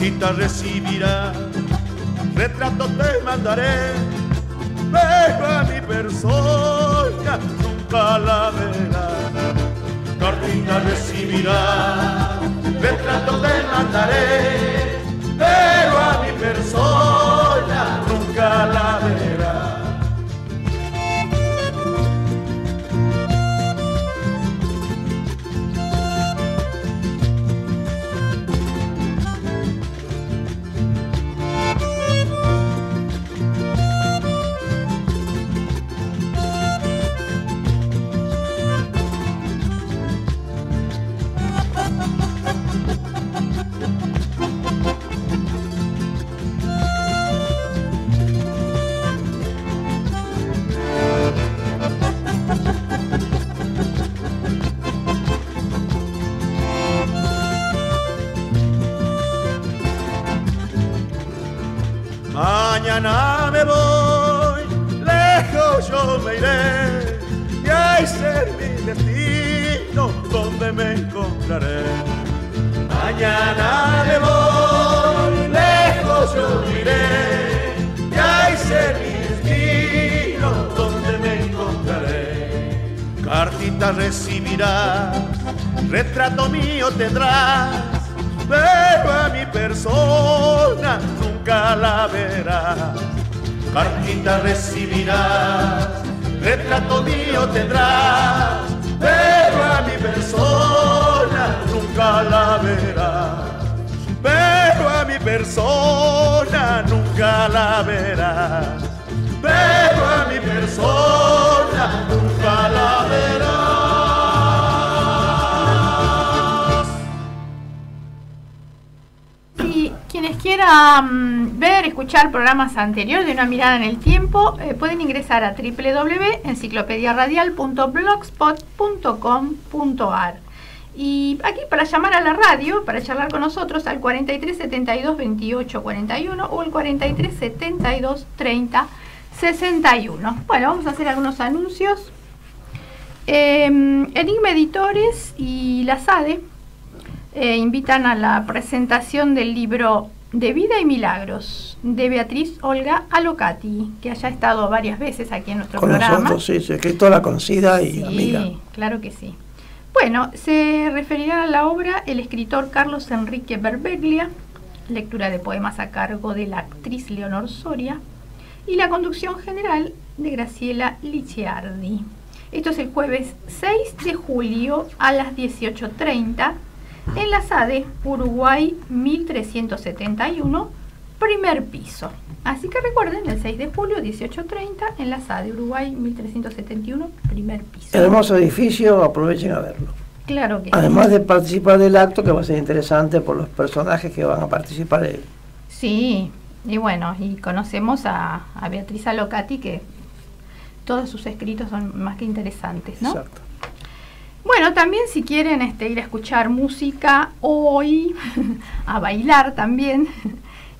cartita recibirás, retrato te mandaré, pero a mi persona nunca la verás. Cartita recibirás, retrato te mandaré, pero a mi persona nunca la verás. Mañana me voy, lejos yo me iré, y ahí ser mi destino donde me encontraré. Mañana me voy, lejos yo me iré, y ahí ser mi destino donde me encontraré. Cartita recibirás, retrato mío tendrás, pero a mi persona nunca la verás. Cartita recibirás, retrato mío tendrás, pero a mi persona nunca la verás. Pero a mi persona nunca la verás. Pero a mi persona nunca la verás. Quienes quieran ver, escuchar programas anteriores de Una Mirada en el Tiempo, pueden ingresar a www.enciclopediaradial.blogspot.com.ar. Y aquí para llamar a la radio, para charlar con nosotros, al 43 72 28 41 o el 43 72 30 61. Bueno, vamos a hacer algunos anuncios. Enigma Editores y la SADE invitan a la presentación del libro De Vida y Milagros de Beatriz Olga Alocati, que haya estado varias veces aquí en nuestro programa. Con nosotros, sí, escritora conocida y amiga. Sí, claro que sí. Bueno, se referirá a la obra el escritor Carlos Enrique Berbeglia, lectura de poemas a cargo de la actriz Leonor Soria y la conducción general de Graciela Licciardi. Esto es el jueves 6 de julio a las 18:30 en la SADE, Uruguay 1371, primer piso. Así que recuerden, el 6 de julio, 18:30, en la SADE, Uruguay 1371, primer piso. Hermoso edificio, aprovechen a verlo. Claro que además sí. de participar del acto, que va a ser interesante por los personajes que van a participar de él. Sí, y bueno, y conocemos a Beatriz Alocati, que todos sus escritos son más que interesantes, ¿no? Exacto. Bueno, también si quieren ir a escuchar música hoy, a bailar también,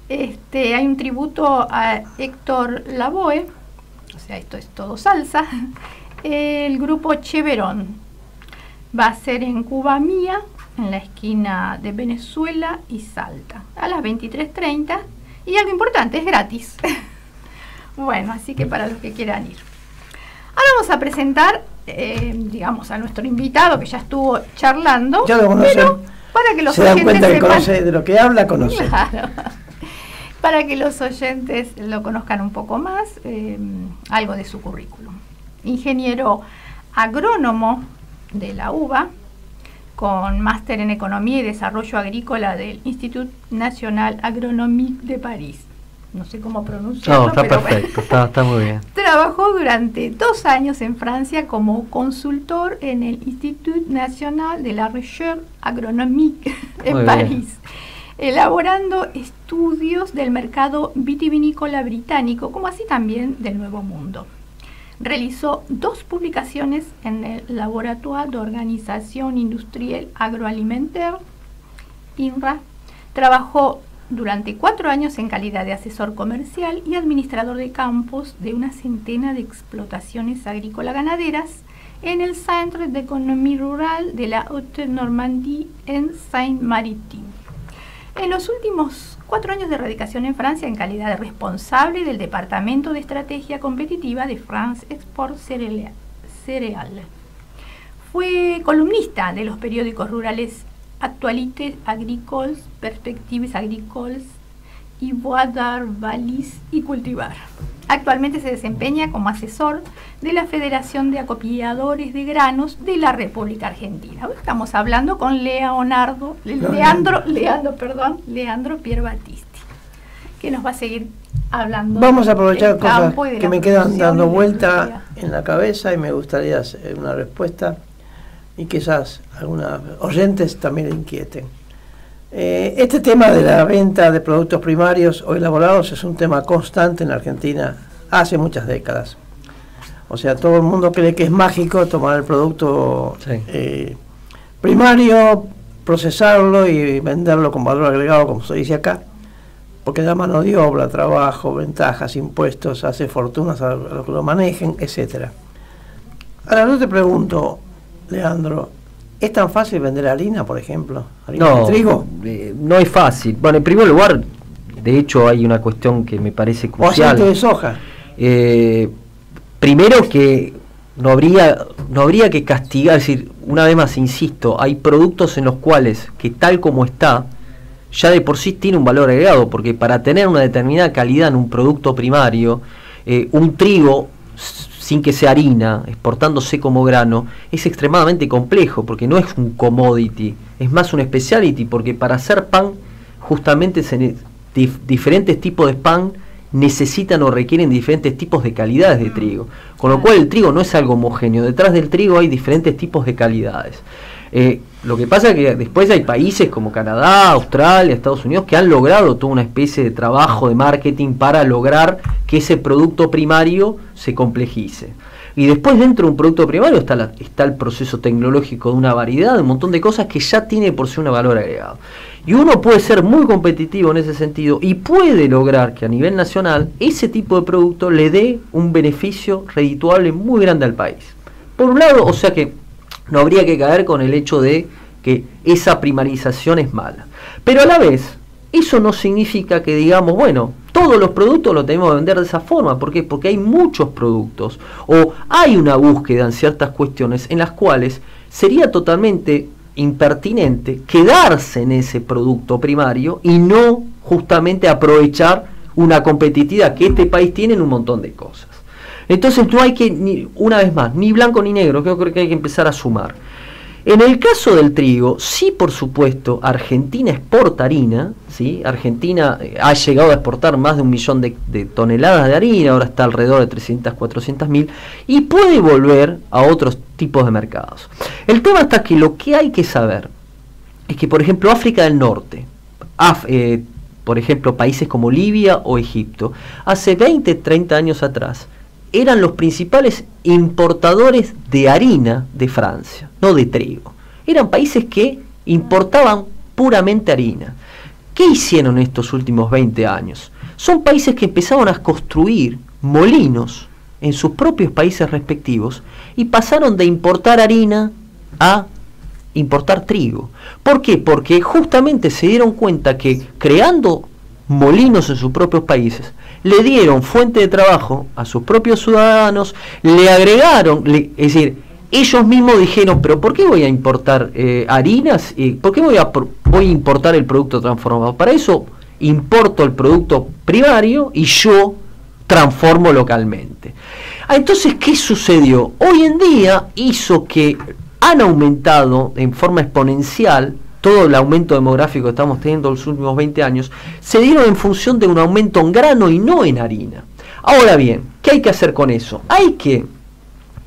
hay un tributo a Héctor Lavoe, o sea, esto es todo salsa, el grupo Cheverón. Va a ser en Cuba Mía, en la esquina de Venezuela y Salta, a las 23:30, y algo importante, es gratis. Bueno, así que para los que quieran ir. Ahora vamos a presentar, digamos, a nuestro invitado que ya estuvo charlando. Ya lo conocen. Pero para que los se dan oyentes cuenta que sepan, conoce de lo que habla, conoce. Claro. Para que los oyentes lo conozcan un poco más, algo de su currículum. Ingeniero agrónomo de la UBA, con máster en Economía y Desarrollo Agrícola del Institut National Agronomique de París. No sé cómo pronunciarlo. No, está pero perfecto, bueno. está muy bien. Trabajó durante 2 años en Francia como consultor en el Institut National de la Recherche Agronomique en Muy París, elaborando estudios del mercado vitivinícola británico, como así también del Nuevo Mundo. Realizó 2 publicaciones en el Laboratoire d'Organisation Industrielle Agroalimentaire, INRA. Trabajó durante 4 años en calidad de asesor comercial y administrador de campos de una centena de explotaciones agrícola-ganaderas en el Centre d'Économie Rurale de la Haute-Normandie en Seine-Maritime. En los últimos 4 años de radicación en Francia, en calidad de responsable del Departamento de Estrategia Competitiva de France Export Cereal, fue columnista de los periódicos rurales Actualités Agricoles, Perspectives Agricoles y Bois d'Arvalis y Cultivar. Actualmente se desempeña como asesor de la Federación de Acopiadores de Granos de la República Argentina. Hoy estamos hablando con Leandro Pier Battisti, que nos va a seguir hablando. Vamos a aprovechar cosas que me quedan dando vuelta en la cabeza y me gustaría hacer una respuesta y quizás algunos oyentes también le inquieten. Este tema de la venta de productos primarios o elaborados es un tema constante en la Argentina hace muchas décadas. O sea, todo el mundo cree que es mágico tomar el producto primario, procesarlo y venderlo con valor agregado, como se dice acá, porque da mano de obra, trabajo, ventajas, impuestos, hace fortunas a los que lo manejen, etcétera. Ahora yo te pregunto, Leandro, ¿es tan fácil vender harina, por ejemplo? ¿Harina de trigo? No es fácil. Bueno, en primer lugar, de hecho hay una cuestión que me parece crucial. ¿O aceite de soja? Primero que no habría que castigar, es decir, una vez más, insisto, hay productos en los cuales, que tal como está, ya de por sí tiene un valor agregado, porque para tener una determinada calidad en un producto primario, un trigo, sin que sea harina, exportándose como grano, es extremadamente complejo, porque no es un commodity, es más un speciality, porque para hacer pan, justamente diferentes tipos de pan necesitan o requieren diferentes tipos de calidades de trigo, con lo cual el trigo no es algo homogéneo, detrás del trigo hay diferentes tipos de calidades. Lo que pasa es que después hay países como Canadá, Australia, Estados Unidos que han logrado toda una especie de trabajo de marketing para lograr que ese producto primario se complejice. Y después dentro de un producto primario está el proceso tecnológico de una variedad, de un montón de cosas que ya tiene por sí un valor agregado. Y uno puede ser muy competitivo en ese sentido y puede lograr que a nivel nacional ese tipo de producto le dé un beneficio redituable muy grande al país. Por un lado, o sea que no habría que caer con el hecho de que esa primarización es mala. Pero a la vez, eso no significa que digamos, bueno, todos los productos los tenemos que vender de esa forma. ¿Por qué? Porque hay muchos productos o hay una búsqueda en ciertas cuestiones en las cuales sería totalmente impertinente quedarse en ese producto primario y no justamente aprovechar una competitividad que este país tiene en un montón de cosas. Entonces no hay que, una vez más, ni blanco ni negro, creo que hay que empezar a sumar. En el caso del trigo, sí, por supuesto, Argentina exporta harina, ¿sí? Argentina ha llegado a exportar más de 1 millón de toneladas de harina, ahora está alrededor de 300, 400.000, y puede volver a otros tipos de mercados. El tema está que lo que hay que saber es que, por ejemplo, África del Norte, por ejemplo, países como Libia o Egipto, hace 20, 30 años atrás, eran los principales importadores de harina de Francia, no de trigo. Eran países que importaban puramente harina. ¿Qué hicieron estos últimos 20 años? Son países que empezaron a construir molinos en sus propios países respectivos y pasaron de importar harina a importar trigo. ¿Por qué? Porque justamente se dieron cuenta que creando molinos en sus propios países, le dieron fuente de trabajo a sus propios ciudadanos, le agregaron, es decir, ellos mismos dijeron, pero ¿por qué voy a importar harinas? ¿Por qué voy a importar el producto transformado? Para eso importo el producto primario y yo transformo localmente. Entonces, ¿qué sucedió? Hoy en día hizo que han aumentado en forma exponencial. Todo el aumento demográfico que estamos teniendo en los últimos 20 años se dieron en función de un aumento en grano y no en harina. Ahora bien, ¿qué hay que hacer con eso? ¿Hay que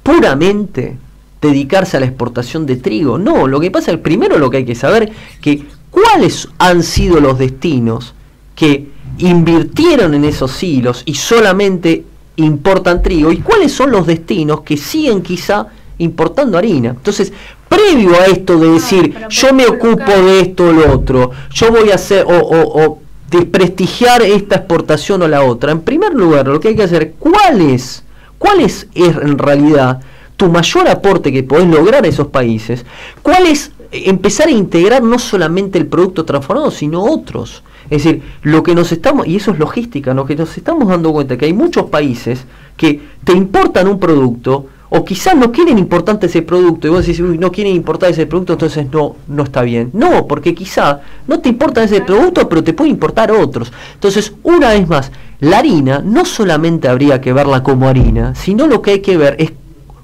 puramente dedicarse a la exportación de trigo? No, lo que pasa es que primero lo que hay que saber que cuáles han sido los destinos que invirtieron en esos hilos y solamente importan trigo y cuáles son los destinos que siguen quizá importando harina. Entonces, previo a esto de decir, yo me ocupo de esto o lo otro, yo voy a hacer o desprestigiar esta exportación o la otra, en primer lugar lo que hay que hacer, ¿cuál es en realidad tu mayor aporte que podés lograr a esos países? ¿Cuál es empezar a integrar no solamente el producto transformado, sino otros. Es decir, lo que nos estamos, y eso es logística, lo que nos estamos dando cuenta que hay muchos países que te importan un producto, o quizás no quieren importar ese producto, y vos decís, uy, no quieren importar ese producto, entonces no está bien. No, porque quizá no te importa ese producto, pero te puede importar otros. Entonces, una vez más, la harina no solamente habría que verla como harina, sino lo que hay que ver es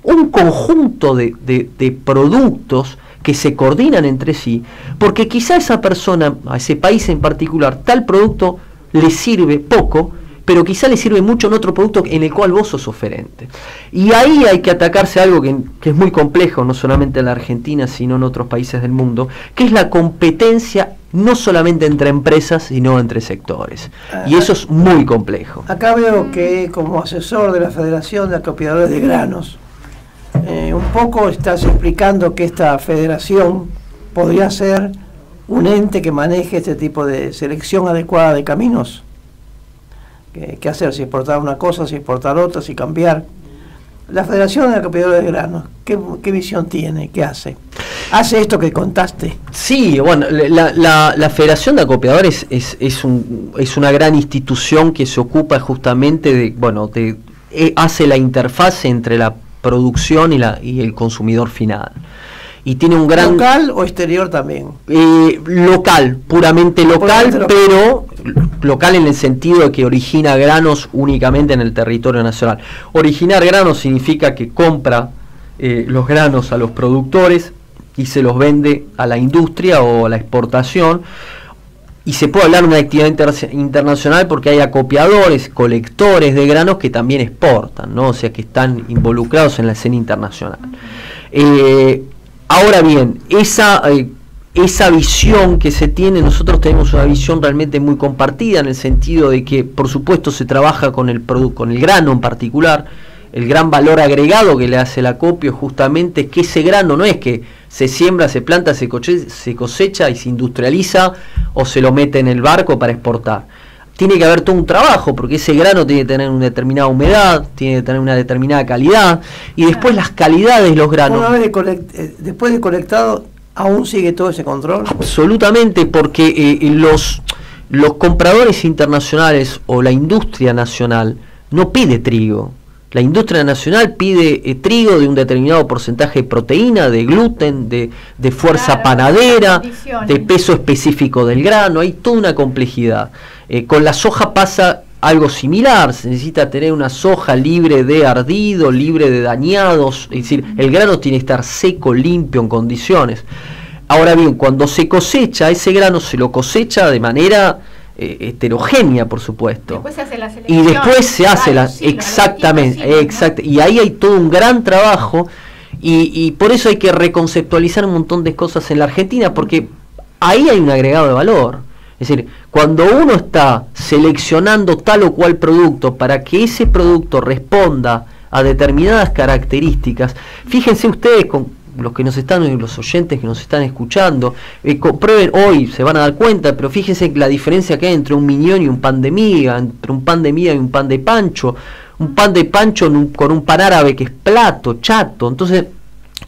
un conjunto de productos que se coordinan entre sí, porque quizá a esa persona, a ese país en particular, tal producto le sirve poco, pero quizá le sirve mucho en otro producto en el cual vos sos oferente. Y ahí hay que atacarse a algo que es muy complejo, no solamente en la Argentina, sino en otros países del mundo, que es la competencia no solamente entre empresas, sino entre sectores. Y eso es muy complejo. Acá veo que como asesor de la Federación de Acopiadores de Granos, un poco estás explicando que esta federación podría ser un ente que maneje este tipo de selección adecuada de caminos. ¿Qué hacer? Si exportar una cosa, si exportar otra, si cambiar. La Federación de Acopiadores de Granos, ¿qué visión tiene? ¿Qué hace? ¿Hace esto que contaste? Sí, bueno, la Federación de Acopiadores es una gran institución que se ocupa justamente hace la interfaz entre la producción y el consumidor final. Y tiene un gran... ¿Local o exterior también? Local, puramente local, pero local en el sentido de que origina granos únicamente en el territorio nacional. Originar granos significa que compra los granos a los productores y se los vende a la industria o a la exportación. Y se puede hablar de una actividad internacional porque hay acopiadores, colectores de granos que también exportan, ¿no? O sea, que están involucrados en la escena internacional. Ahora bien, esa visión que se tiene, nosotros tenemos una visión realmente muy compartida, en el sentido de que, por supuesto, se trabaja con el grano en particular. El gran valor agregado que le hace el acopio justamente es que ese grano no es que se siembra, se planta, se cosecha y se industrializa o se lo mete en el barco para exportar. Tiene que haber todo un trabajo, porque ese grano tiene que tener una determinada humedad, tiene que tener una determinada calidad, y después las calidades de los granos. Una vez después de colectado, ¿aún sigue todo ese control? Absolutamente, porque los compradores internacionales o la industria nacional no pide trigo. La industria nacional pide trigo de un determinado porcentaje de proteína, de gluten, de fuerza panadera, de peso específico del grano. Hay toda una complejidad. Con la soja pasa algo similar. Se necesita tener una soja libre de ardido, libre de dañados. Es decir, el grano tiene que estar seco, limpio, en condiciones. Ahora bien, cuando se cosecha, ese grano se lo cosecha de manera heterogénea, por supuesto. Después se hace la selección. Y después se hace exactamente. Y ahí hay todo un gran trabajo, y por eso hay que reconceptualizar un montón de cosas en la Argentina, porque ahí hay un agregado de valor. Es decir, cuando uno está seleccionando tal o cual producto para que ese producto responda a determinadas características, fíjense ustedes, con los que nos están, los oyentes que nos están escuchando, prueben hoy, se van a dar cuenta, pero fíjense la diferencia que hay entre un miñón y un pan de miga, entre un pan de miga y un pan de pancho con un pan árabe que es plato, chato. Entonces,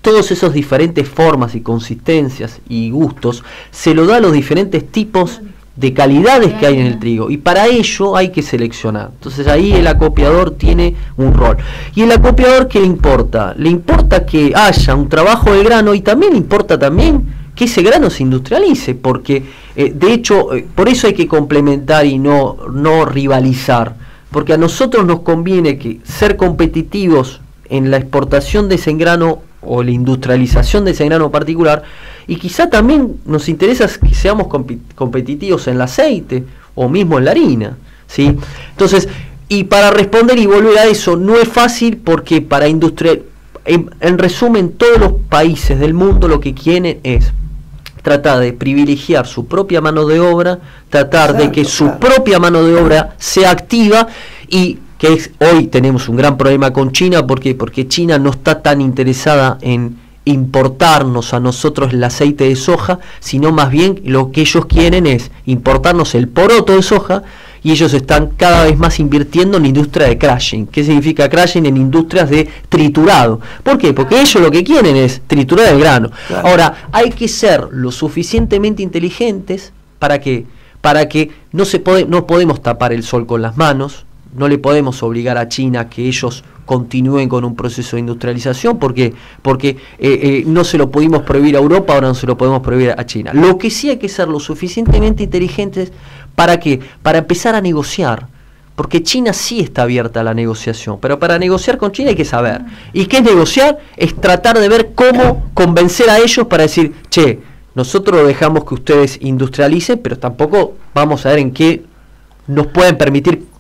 todos esos diferentes formas y consistencias y gustos se lo da a los diferentes tipos de calidades que hay en el trigo, y para ello hay que seleccionar. Entonces ahí el acopiador tiene un rol. Y el acopiador, ¿qué le importa? Le importa que haya un trabajo del grano, y también le importa también que ese grano se industrialice, porque de hecho por eso hay que complementar y no rivalizar, porque a nosotros nos conviene que ser competitivos en la exportación de ese grano o la industrialización de ese grano particular, y quizá también nos interesa que seamos competitivos en el aceite o mismo en la harina, ¿sí? Entonces, y para responder y volver a eso, no es fácil, porque para en resumen, todos los países del mundo lo que quieren es tratar de privilegiar su propia mano de obra, tratar de que su propia mano de obra sea activa, y hoy tenemos un gran problema con China. ¿Por qué? Porque China no está tan interesada en importarnos a nosotros el aceite de soja, sino más bien lo que ellos quieren es importarnos el poroto de soja, y ellos están cada vez más invirtiendo en la industria de crushing. ¿Qué significa crushing? En industrias de triturado. ¿Por qué? Porque ellos lo que quieren es triturar el grano. Claro. Ahora, hay que ser lo suficientemente inteligentes para que no podemos tapar el sol con las manos, no le podemos obligar a China que ellos continúen con un proceso de industrialización, porque no se lo pudimos prohibir a Europa, ahora no se lo podemos prohibir a China. Lo que sí hay que ser lo suficientemente inteligentes para empezar a negociar, porque China sí está abierta a la negociación, pero para negociar con China hay que saber. ¿Y qué es negociar? Es tratar de ver cómo convencer a ellos para decir, che, nosotros dejamos que ustedes industrialicen, pero tampoco vamos a ver en qué nos pueden permitir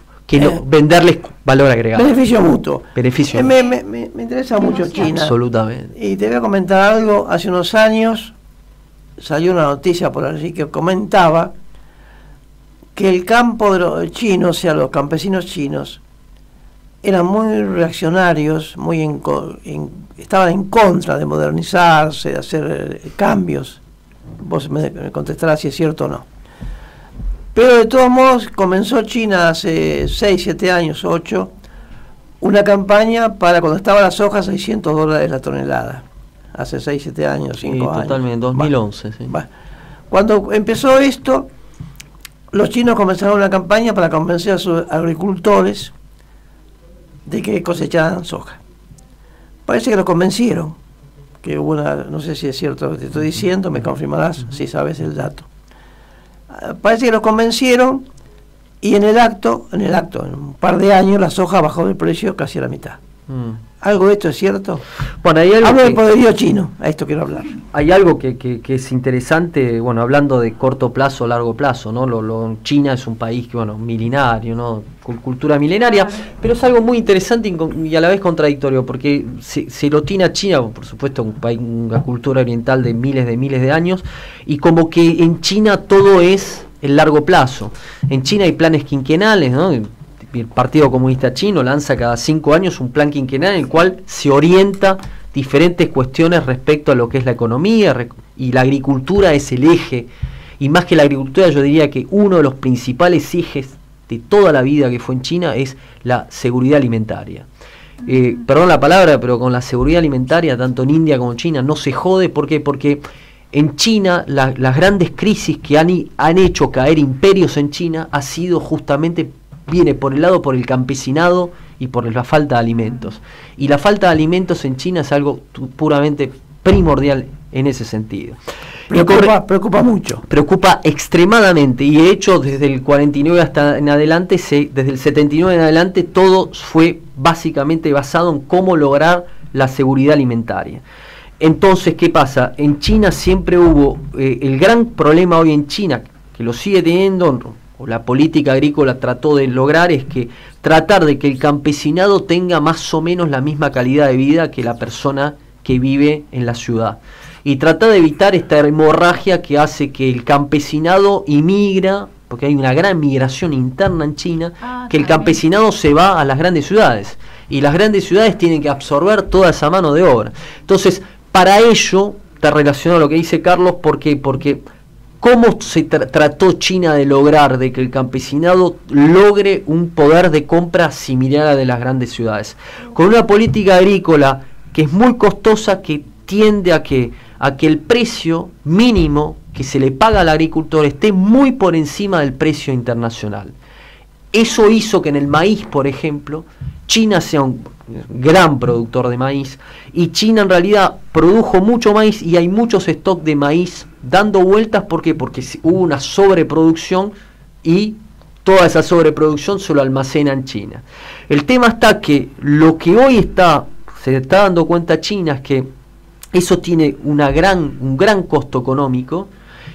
venderles valor agregado. Beneficio mutuo. Beneficio me interesa mucho China. Absolutamente. Y te voy a comentar algo. Hace unos años salió una noticia por allí que comentaba que el campo de los chinos, o sea, los campesinos chinos, eran muy reaccionarios, estaban en contra de modernizarse, de hacer cambios. Vos me contestarás si es cierto o no. Pero de todos modos comenzó China hace 6, 7 años, 8, una campaña para cuando estaban las sojas $600 la tonelada. Hace 6, 7 años, 5 años. Totalmente, 2011. Sí. Cuando empezó esto, los chinos comenzaron una campaña para convencer a sus agricultores de que cosecharan soja. Parece que los convencieron, que hubo no sé si es cierto lo que te estoy diciendo, me confirmarás si sabes el dato. Parece que los convencieron y en el acto, en un par de años, la soja bajó de precio casi a la mitad. ¿Algo de esto es cierto? Bueno, hay algo hablo del poderío chino, a esto quiero hablar. Hay algo que es interesante, bueno, hablando de corto plazo, largo plazo, ¿no? China es un país que, milenario, ¿no? Con cultura milenaria, pero es algo muy interesante y a la vez contradictorio, porque se lo tiene a China, por supuesto, un país, una cultura oriental de miles de años, y como que en China todo es el largo plazo. En China hay planes quinquenales, ¿no? El Partido Comunista Chino lanza cada 5 años un plan quinquenal en el cual se orienta diferentes cuestiones respecto a lo que es la economía, y la agricultura es el eje, y más que la agricultura yo diría que uno de los principales ejes de toda la vida que fue en China es la seguridad alimentaria. Perdón la palabra, pero con la seguridad alimentaria, tanto en India como en China, no se jode. ¿Por qué? Porque en China las grandes crisis que han hecho caer imperios en China ha sido justamente, viene por el campesinado y por la falta de alimentos. Y la falta de alimentos en China es algo puramente primordial en ese sentido. Preocupa mucho. Preocupa extremadamente, y de hecho desde el 49 hasta en adelante, desde el 79 en adelante, todo fue básicamente basado en cómo lograr la seguridad alimentaria. Entonces, ¿qué pasa? En China siempre hubo, el gran problema hoy en China, que lo sigue teniendo, o la política agrícola trató de lograr, es que tratar de que el campesinado tenga más o menos la misma calidad de vida que la persona que vive en la ciudad. Y tratar de evitar esta hemorragia que hace que el campesinado inmigra, porque hay una gran migración interna en China, que el campesinado se va a las grandes ciudades. Y las grandes ciudades tienen que absorber toda esa mano de obra. Entonces, para ello, está relacionado a lo que dice Carlos, porque ¿cómo se trató China de lograr de que el campesinado logre un poder de compra similar a de las grandes ciudades? Con una política agrícola que es muy costosa, que tiende a que el precio mínimo que se le paga al agricultor esté muy por encima del precio internacional. Eso hizo que en el maíz, por ejemplo, China sea un gran productor de maíz, y China en realidad produjo mucho maíz y hay muchos stocks de maíz dando vueltas. ¿Por qué? Porque hubo una sobreproducción y toda esa sobreproducción se lo almacena en China. El tema está que lo que hoy se está dando cuenta China es que eso tiene un gran costo económico,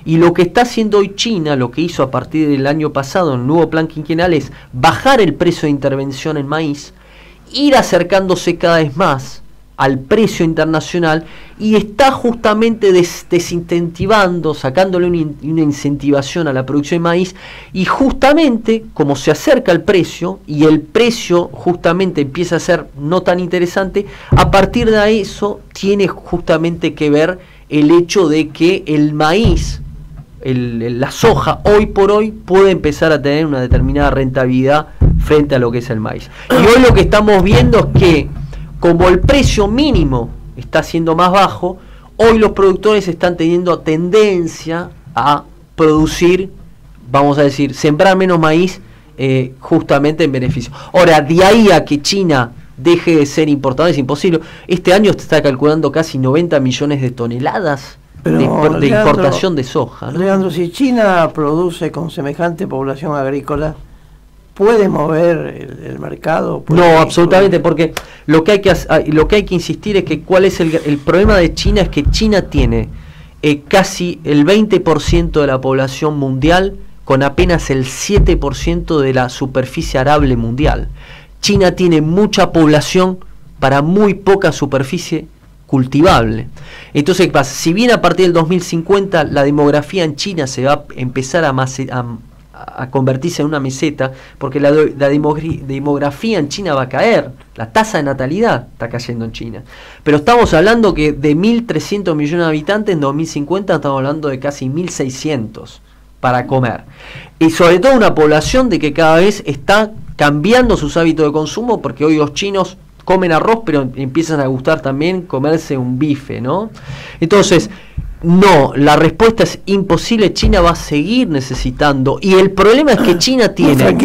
y lo que está haciendo hoy China, lo que hizo a partir del año pasado en el nuevo plan quinquenal, es bajar el precio de intervención en maíz, ir acercándose cada vez más al precio internacional, y está justamente desincentivando, sacándole una incentivación a la producción de maíz, y justamente como se acerca el precio y el precio justamente empieza a ser no tan interesante, a partir de eso tiene justamente que ver el hecho de que el maíz la soja hoy por hoy puede empezar a tener una determinada rentabilidad frente a lo que es el maíz. Y hoy lo que estamos viendo es que como el precio mínimo está siendo más bajo, hoy los productores están teniendo tendencia a producir, vamos a decir, sembrar menos maíz justamente en beneficio. Ahora, de ahí a que China deje de ser importador es imposible. Este año se está calculando casi 90 millones de toneladas de importación de soja, ¿no? Leandro, si China produce con semejante población agrícola, ¿puede mover el mercado? No, absolutamente, porque lo que hay que insistir es que cuál es el problema de China, es que China tiene casi el 20% de la población mundial con apenas el 7% de la superficie arable mundial. China tiene mucha población para muy poca superficie cultivable. Entonces, si bien a partir del 2050 la demografía en China se va a empezar a convertirse en una meseta, porque la demografía en China va a caer, la tasa de natalidad está cayendo en China. Pero estamos hablando que de 1.300 millones de habitantes en 2050 estamos hablando de casi 1.600 para comer. Y sobre todo una población de que cada vez está cambiando sus hábitos de consumo, porque hoy los chinos comen arroz, pero empiezan a gustar también comerse un bife, ¿no? Entonces, no, la respuesta es imposible. China va a seguir necesitando, y el problema es que China tiene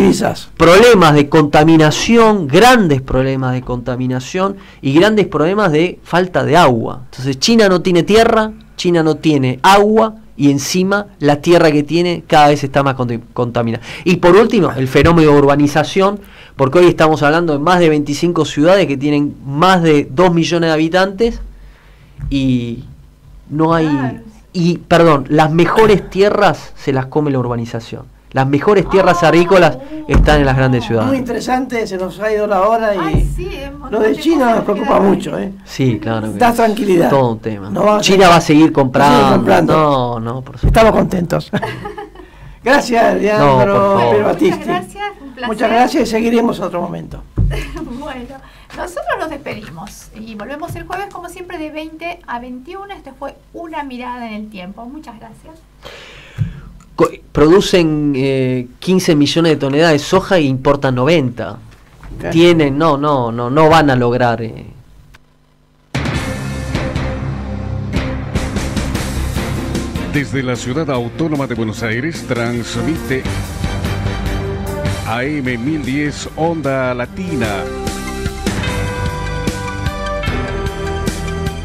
problemas de contaminación, grandes problemas de contaminación y grandes problemas de falta de agua. Entonces China no tiene tierra, China no tiene agua, y encima la tierra que tiene cada vez está más contaminada. Y por último, el fenómeno de urbanización, porque hoy estamos hablando de más de 25 ciudades que tienen más de 2 millones de habitantes, y no hay... las mejores tierras se las come la urbanización. Las mejores tierras agrícolas están en las grandes ciudades. Muy interesante, se nos ha ido la hora y lo de China nos preocupa mucho. Sí, claro. Da tranquilidad. Todo un tema. China va a seguir comprando. No, por supuesto. Estamos contentos. Gracias, Leandro Batisti. Gracias, un placer. Muchas gracias y seguiremos en otro momento. Bueno, nosotros nos despedimos y volvemos el jueves como siempre de 20 a 21. Esto fue Una Mirada en el Tiempo. Muchas gracias. Producen 15 millones de toneladas de soja e importan 90. Tienen, no van a lograr. Desde la ciudad autónoma de Buenos Aires transmite AM 1010 Onda Latina.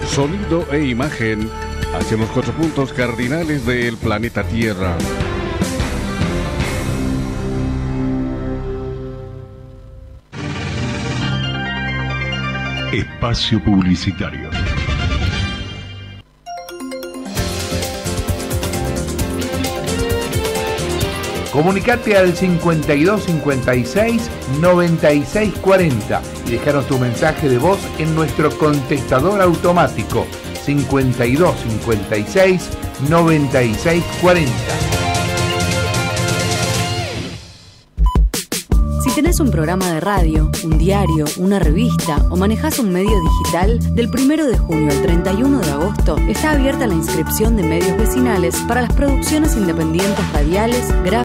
Sonido e imagen hacia los 4 puntos cardinales del planeta Tierra. Espacio publicitario. Comunicate al 5256-9640 y dejaros tu mensaje de voz en nuestro contestador automático 5256-9640. Si tenés un programa de radio, un diario, una revista o manejás un medio digital, del 1 de junio al 31 de agosto está abierta la inscripción de medios vecinales para las producciones independientes radiales, gráficas